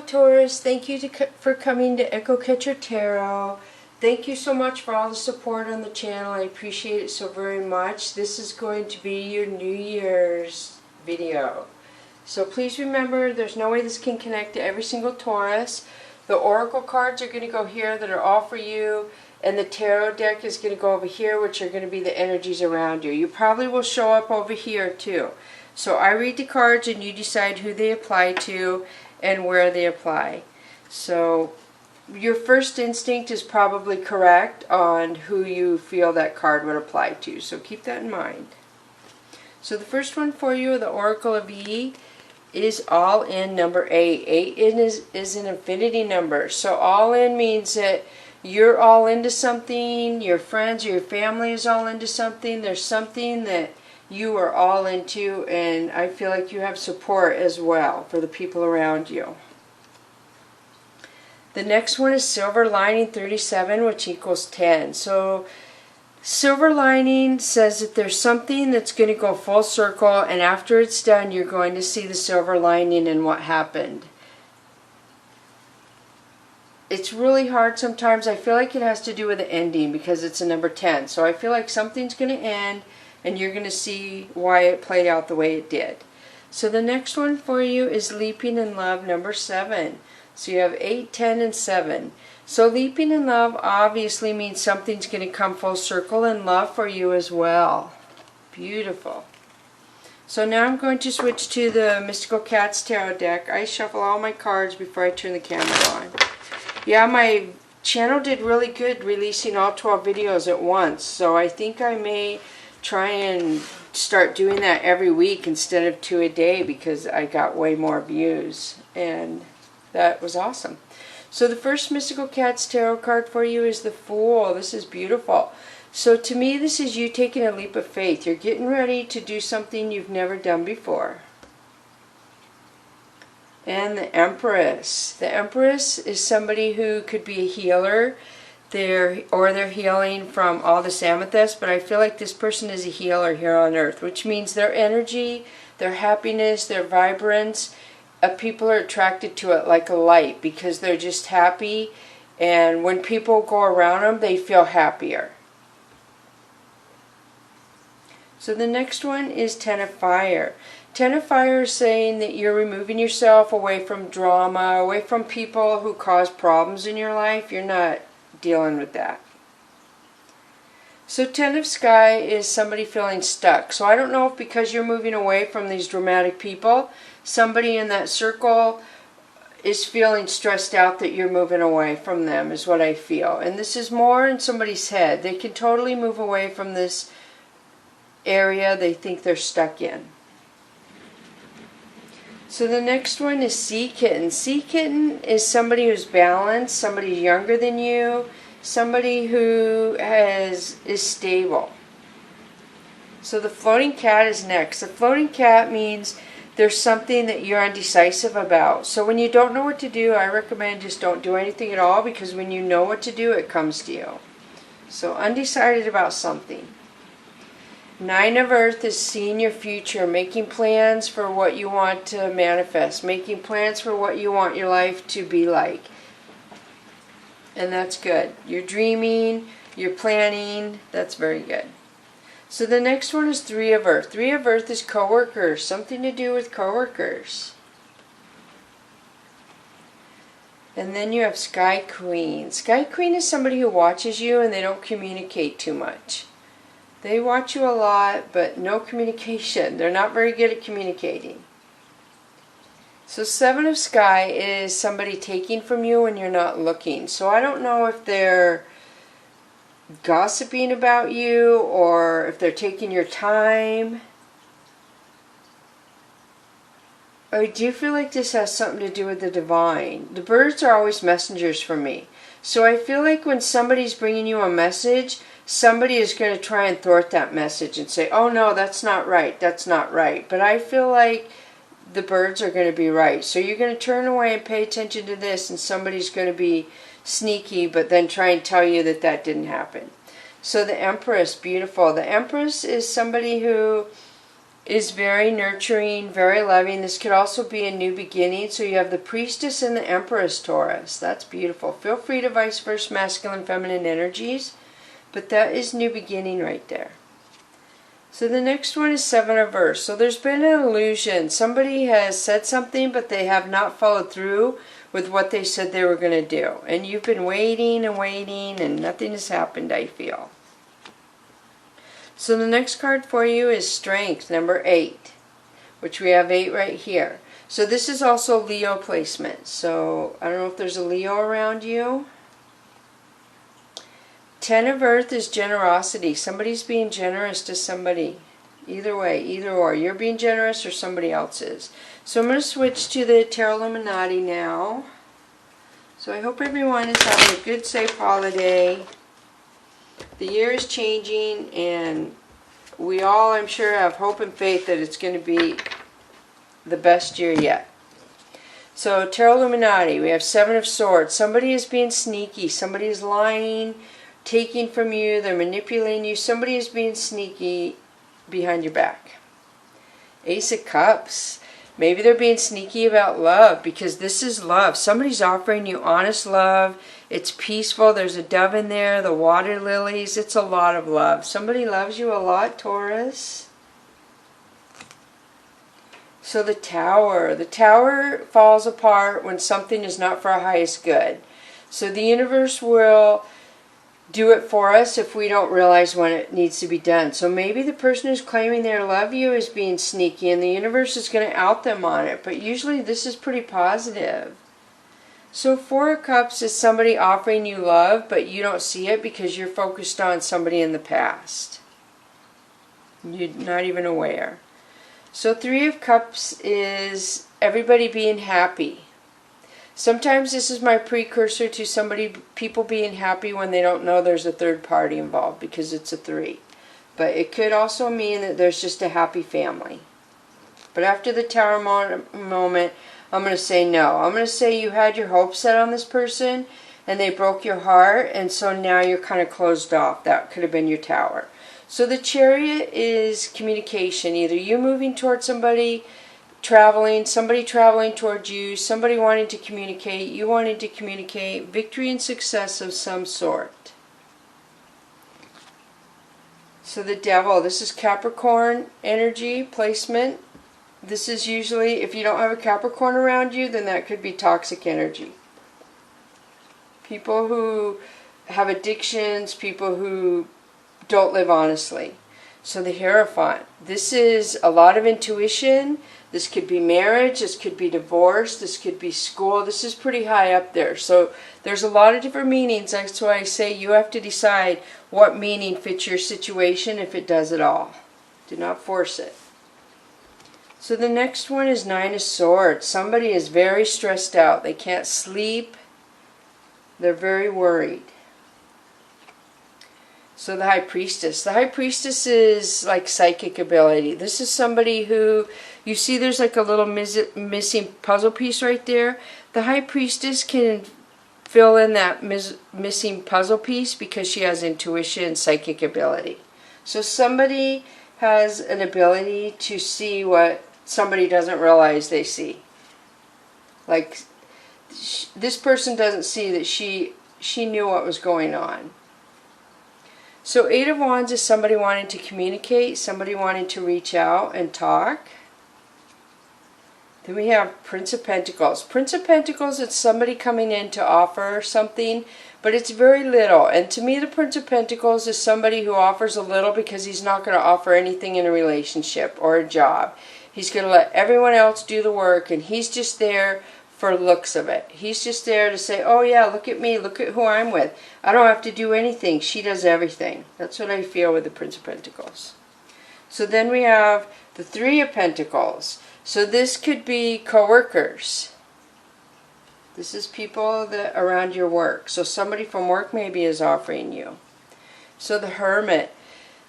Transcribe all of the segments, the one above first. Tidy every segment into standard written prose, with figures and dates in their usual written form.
Taurus. Thank you for coming to Echo Catcher Tarot. Thank you so much for all the support on the channel. I appreciate it so very much. This is going to be your New Year's video. So please remember, there's no way this can connect to every single Taurus. The Oracle cards are going to go here that are all for you. And the Tarot deck is going to go over here, which are going to be the energies around you. You probably will show up over here too. So I read the cards and you decide who they apply to and where they apply. So your first instinct is probably correct on who you feel that card would apply to. So keep that in mind. So the first one for you, the Oracle of E, is all in number 8. 8 is an infinity number. So all in means that you're all into something, your friends or your family is all into something. There's something that you are all into, and I feel like you have support as well for the people around you. The next one is Silver Lining 37, which equals 10. So Silver Lining says that there's something that's going to go full circle, and after it's done you're going to see the silver lining and what happened. It's really hard sometimes. I feel like it has to do with the ending because it's a number 10. So I feel like something's going to end and you're going to see why it played out the way it did. So the next one for you is Leaping in Love number 7. So you have 8, 10, and 7. So Leaping in Love obviously means something's going to come full circle in love for you as well. Beautiful. So now I'm going to switch to the Mystical Cats Tarot deck. I shuffle all my cards before I turn the camera on. Yeah, my channel did really good releasing all 12 videos at once. So I think I may try and start doing that every week instead of 2 a day because I got way more views. And that was awesome. So the first Mystical Cats Tarot card for you is the Fool. This is beautiful. So to me, this is you taking a leap of faith. You're getting ready to do something you've never done before. And the Empress. The Empress is somebody who could be a healer. They're healing from all this amethyst, but I feel like this person is a healer here on earth, which means their energy, their happiness, their vibrance, people are attracted to it like a light because they're just happy, and when people go around them, they feel happier. So the next one is Ten of Fire. Ten of Fire is saying that you're removing yourself away from drama, away from people who cause problems in your life. You're not dealing with that. So Ten of Sky is somebody feeling stuck. So I don't know if because you're moving away from these dramatic people, somebody in that circle is feeling stressed out that you're moving away from them, is what I feel. And this is more in somebody's head. They can totally move away from this area they think they're stuck in. So the next one is Sea Kitten. Sea Kitten is somebody who's balanced, somebody younger than you, somebody who is stable. So the Floating Cat is next. The Floating Cat means there's something that you're undecisive about. So when you don't know what to do, I recommend just don't do anything at all, because when you know what to do, it comes to you. So undecided about something. Nine of Earth is seeing your future, making plans for what you want to manifest, making plans for what you want your life to be like. And that's good. You're dreaming, you're planning, that's very good. So the next one is Three of Earth. Three of Earth is coworkers, something to do with coworkers. And then you have Sky Queen. Sky Queen is somebody who watches you and they don't communicate too much. They watch you a lot, but no communication. They're not very good at communicating. So Seven of Sky is somebody taking from you when you're not looking. So I don't know if they're gossiping about you or if they're taking your time. I do feel like this has something to do with the divine. The birds are always messengers for me. So I feel like when somebody's bringing you a message, somebody is going to try and thwart that message and say, oh no, that's not right, that's not right. But I feel like the birds are going to be right. So you're going to turn away and pay attention to this, and somebody's going to be sneaky but then try and tell you that that didn't happen. So the Empress, beautiful. The Empress is somebody who is very nurturing, very loving. This could also be a new beginning. So you have the Priestess and the Empress, Taurus. That's beautiful. Feel free to vice versa, masculine, feminine energies. But that is new beginning right there. So the next one is Seven of Earth. So there's been an illusion. Somebody has said something, but they have not followed through with what they said they were going to do. And you've been waiting and waiting, and nothing has happened, I feel. So the next card for you is Strength, number 8, which we have 8 right here. So this is also Leo placement. So I don't know if there's a Leo around you. 10 of Earth is generosity. Somebody's being generous to somebody. Either way, either or. You're being generous or somebody else is. So I'm going to switch to the Tarot Illuminati now. So I hope everyone is having a good, safe holiday. The year is changing, and we all, I'm sure, have hope and faith that it's going to be the best year yet. So Tarot Illuminati, we have 7 of Swords. Somebody is being sneaky. Somebody is lying, taking from you, they're manipulating you. Somebody is being sneaky behind your back. Ace of Cups. Maybe they're being sneaky about love, because this is love. Somebody's offering you honest love. It's peaceful. There's a dove in there, the water lilies. It's a lot of love. Somebody loves you a lot, Taurus. So the Tower. The Tower falls apart when something is not for our highest good. So the universe will do it for us if we don't realize when it needs to be done. So maybe the person who's claiming they love you is being sneaky, and the universe is going to out them on it. But usually this is pretty positive. So 4 of Cups is somebody offering you love, but you don't see it because you're focused on somebody in the past. You're not even aware. So 3 of Cups is everybody being happy. Sometimes this is my precursor to people being happy when they don't know there's a third party involved, because it's a 3. But it could also mean that there's just a happy family. But after the Tower moment, I'm going to say no. I'm going to say you had your hopes set on this person, and they broke your heart, and so now you're kind of closed off. That could have been your Tower. So the Chariot is communication. Either you moving towards somebody, somebody traveling towards you, somebody wanting to communicate, you wanting to communicate, victory and success of some sort. So the Devil, this is Capricorn energy placement. This is usually, if you don't have a Capricorn around you, then that could be toxic energy. People who have addictions, people who don't live honestly. So the Hierophant, this is a lot of intuition. This could be marriage, this could be divorce, this could be school. This is pretty high up there. So there's a lot of different meanings. That's why I say you have to decide what meaning fits your situation, if it does at all. Do not force it. So the next one is 9 of Swords. Somebody is very stressed out. They can't sleep. They're very worried. So the High Priestess. The High Priestess is like psychic ability. This is somebody who, you see there's like a little missing puzzle piece right there. The High Priestess can fill in that missing puzzle piece because she has intuition and psychic ability. So somebody has an ability to see what somebody doesn't realize they see. Like, this person doesn't see that she knew what was going on. So 8 of Wands is somebody wanting to communicate, somebody wanting to reach out and talk. Then we have Prince of Pentacles. Prince of Pentacles is somebody coming in to offer something, but it's very little. And to me, the Prince of Pentacles is somebody who offers a little because he's not going to offer anything in a relationship or a job. He's going to let everyone else do the work, and he's just there for looks of it. He's just there to say, oh yeah, look at me, look at who I'm with. I don't have to do anything. She does everything. That's what I feel with the Prince of Pentacles. So then we have the 3 of Pentacles. So this could be co-workers. This is people that around your work. So somebody from work maybe is offering you. So the Hermit.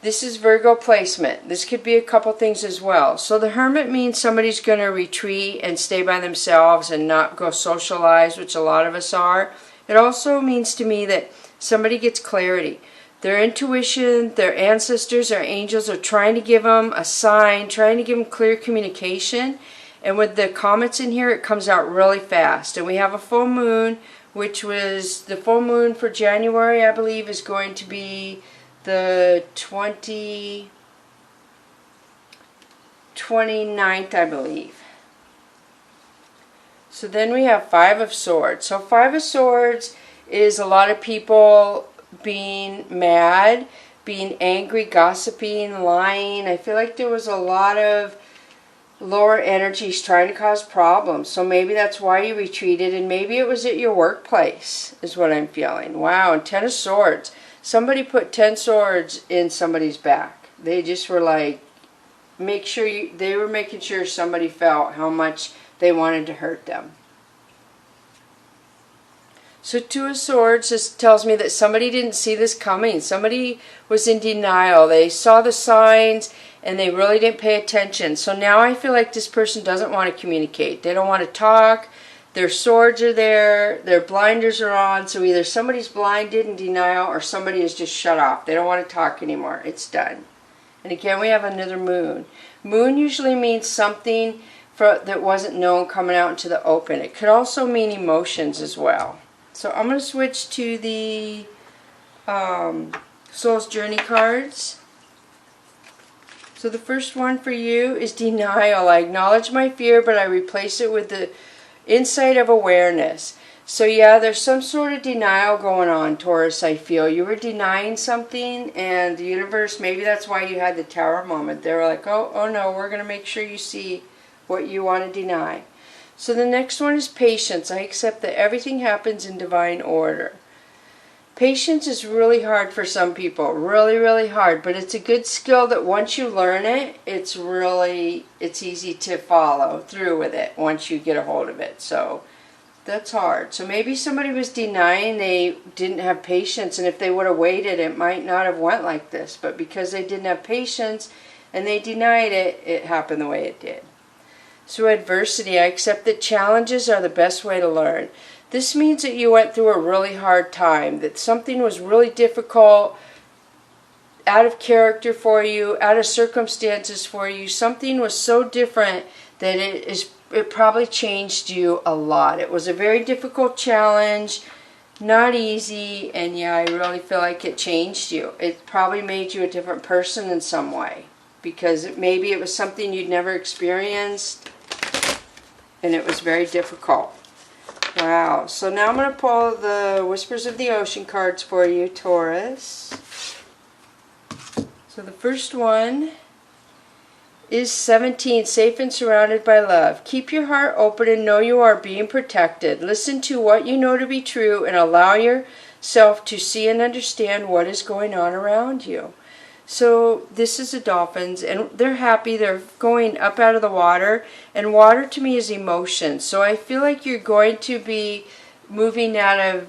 This is Virgo placement. This could be a couple things as well. So the Hermit means somebody's going to retreat and stay by themselves and not go socialize, which a lot of us are. It also means to me that somebody gets clarity. Their intuition, their ancestors, their angels are trying to give them a sign, trying to give them clear communication. And with the comments in here, it comes out really fast. And we have a full moon, which was the full moon for January, I believe, is going to be the 29th, I believe. So then we have Five of Swords. So Five of Swords is a lot of people being mad, being angry, gossiping, lying. I feel like there was a lot of lower energies trying to cause problems. So maybe that's why you retreated, and maybe it was at your workplace is what I'm feeling. Wow, and Ten of Swords. Somebody put 10 swords in somebody's back. They just were like, they were making sure somebody felt how much they wanted to hurt them. So Two of Swords just tells me that somebody didn't see this coming. Somebody was in denial. They saw the signs and they really didn't pay attention. So now I feel like this person doesn't want to communicate. They don't want to talk. Their swords are there. Their blinders are on. So either somebody's blinded in denial or somebody is just shut off. They don't want to talk anymore. It's done. And again, we have another moon. Moon usually means something that wasn't known coming out into the open. It could also mean emotions as well. So I'm going to switch to the Soul's Journey cards. So the first one for you is denial. I acknowledge my fear, but I replace it with the insight of awareness. So yeah, there's some sort of denial going on, Taurus, I feel. You were denying something, and the universe, maybe that's why you had the Tower moment. They were like, oh no, we're going to make sure you see what you want to deny. So the next one is patience. I accept that everything happens in divine order. Patience is really hard for some people, really, really hard, but it's a good skill that once you learn it, it's easy to follow through with it once you get a hold of it. So that's hard. So maybe somebody was denying they didn't have patience, and if they would have waited, it might not have went like this, but because they didn't have patience and they denied it, it happened the way it did. So adversity, I accept that challenges are the best way to learn. This means that you went through a really hard time, that something was really difficult, out of character for you, out of circumstances for you. Something was so different that it probably changed you a lot. It was a very difficult challenge, not easy, and yeah, I really feel like it changed you. It probably made you a different person in some way, because maybe it was something you'd never experienced, and it was very difficult. Wow. So now I'm going to pull the Whispers of the Ocean cards for you, Taurus. So the first one is 17, safe and surrounded by love. Keep your heart open and know you are being protected. Listen to what you know to be true and allow yourself to see and understand what is going on around you. So this is the dolphins, and they're happy. They're going up out of the water, and water to me is emotion. So I feel like you're going to be moving out of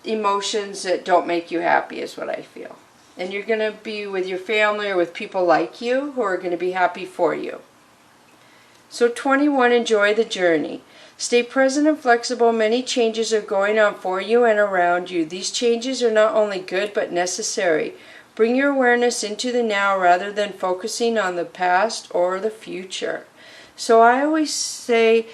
emotions that don't make you happy is what I feel. And you're going to be with your family or with people like you who are going to be happy for you. So 21, enjoy the journey. Stay present and flexible. Many changes are going on for you and around you. These changes are not only good but necessary. Bring your awareness into the now rather than focusing on the past or the future. So I always say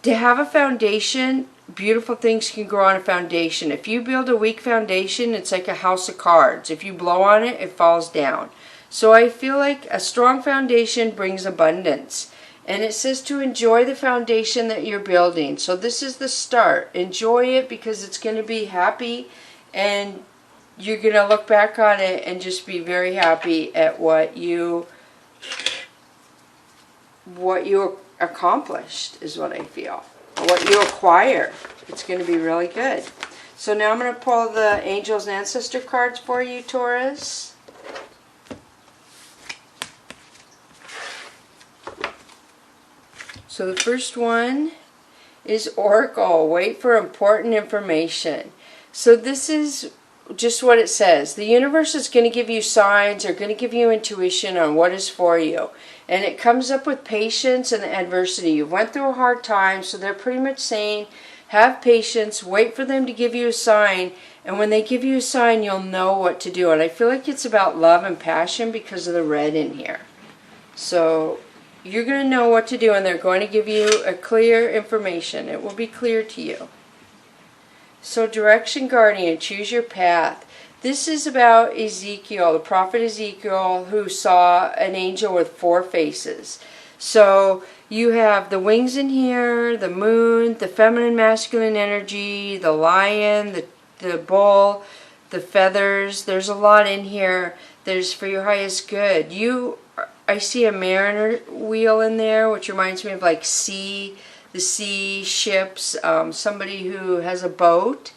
to have a foundation, beautiful things can grow on a foundation. If you build a weak foundation, it's like a house of cards. If you blow on it, it falls down. So I feel like a strong foundation brings abundance. And it says to enjoy the foundation that you're building. So this is the start. Enjoy it because it's going to be happy, and you're going to look back on it and just be very happy at what you accomplished is what I feel. What you acquire. It's going to be really good. So now I'm going to pull the Angels and Ancestor cards for you, Taurus. So the first one is Oracle. Wait for important information. So this is just what it says. The universe is going to give you signs, or going to give you intuition on what is for you. And it comes up with patience and adversity. You went through a hard time, so they're pretty much saying, have patience, wait for them to give you a sign, and when they give you a sign, you'll know what to do. And I feel like it's about love and passion because of the red in here. So you're going to know what to do, and they're going to give you a clear information. It will be clear to you. So direction guardian, choose your path. This is about Ezekiel, the prophet Ezekiel, who saw an angel with 4 faces. So you have the wings in here, the moon, the feminine masculine energy, the lion, the bull, the feathers. There's a lot in here. There's for your highest good. I see a mariner wheel in there, which reminds me of like the sea, ships, somebody who has a boat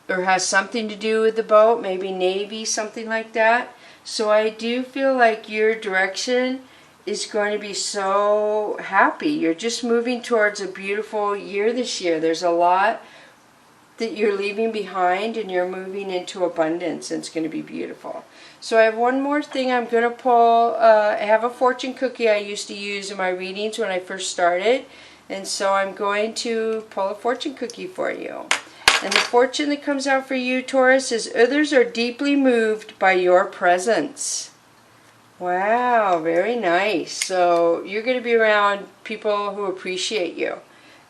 or has something to do with the boat, maybe Navy, something like that. So I do feel like your direction is going to be so happy. You're just moving towards a beautiful year this year. There's a lot that you're leaving behind, and you're moving into abundance, and it's going to be beautiful. So I have one more thing I'm going to pull. I have a fortune cookie I used to use in my readings when I first started, and so I'm going to pull a fortune cookie for you. And the fortune that comes out for you, Taurus, is others are deeply moved by your presence. Wow, very nice. So you're going to be around people who appreciate you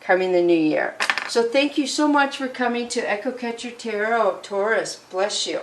coming the new year. So thank you so much for coming to Echo Catcher Tarot, Taurus. Bless you.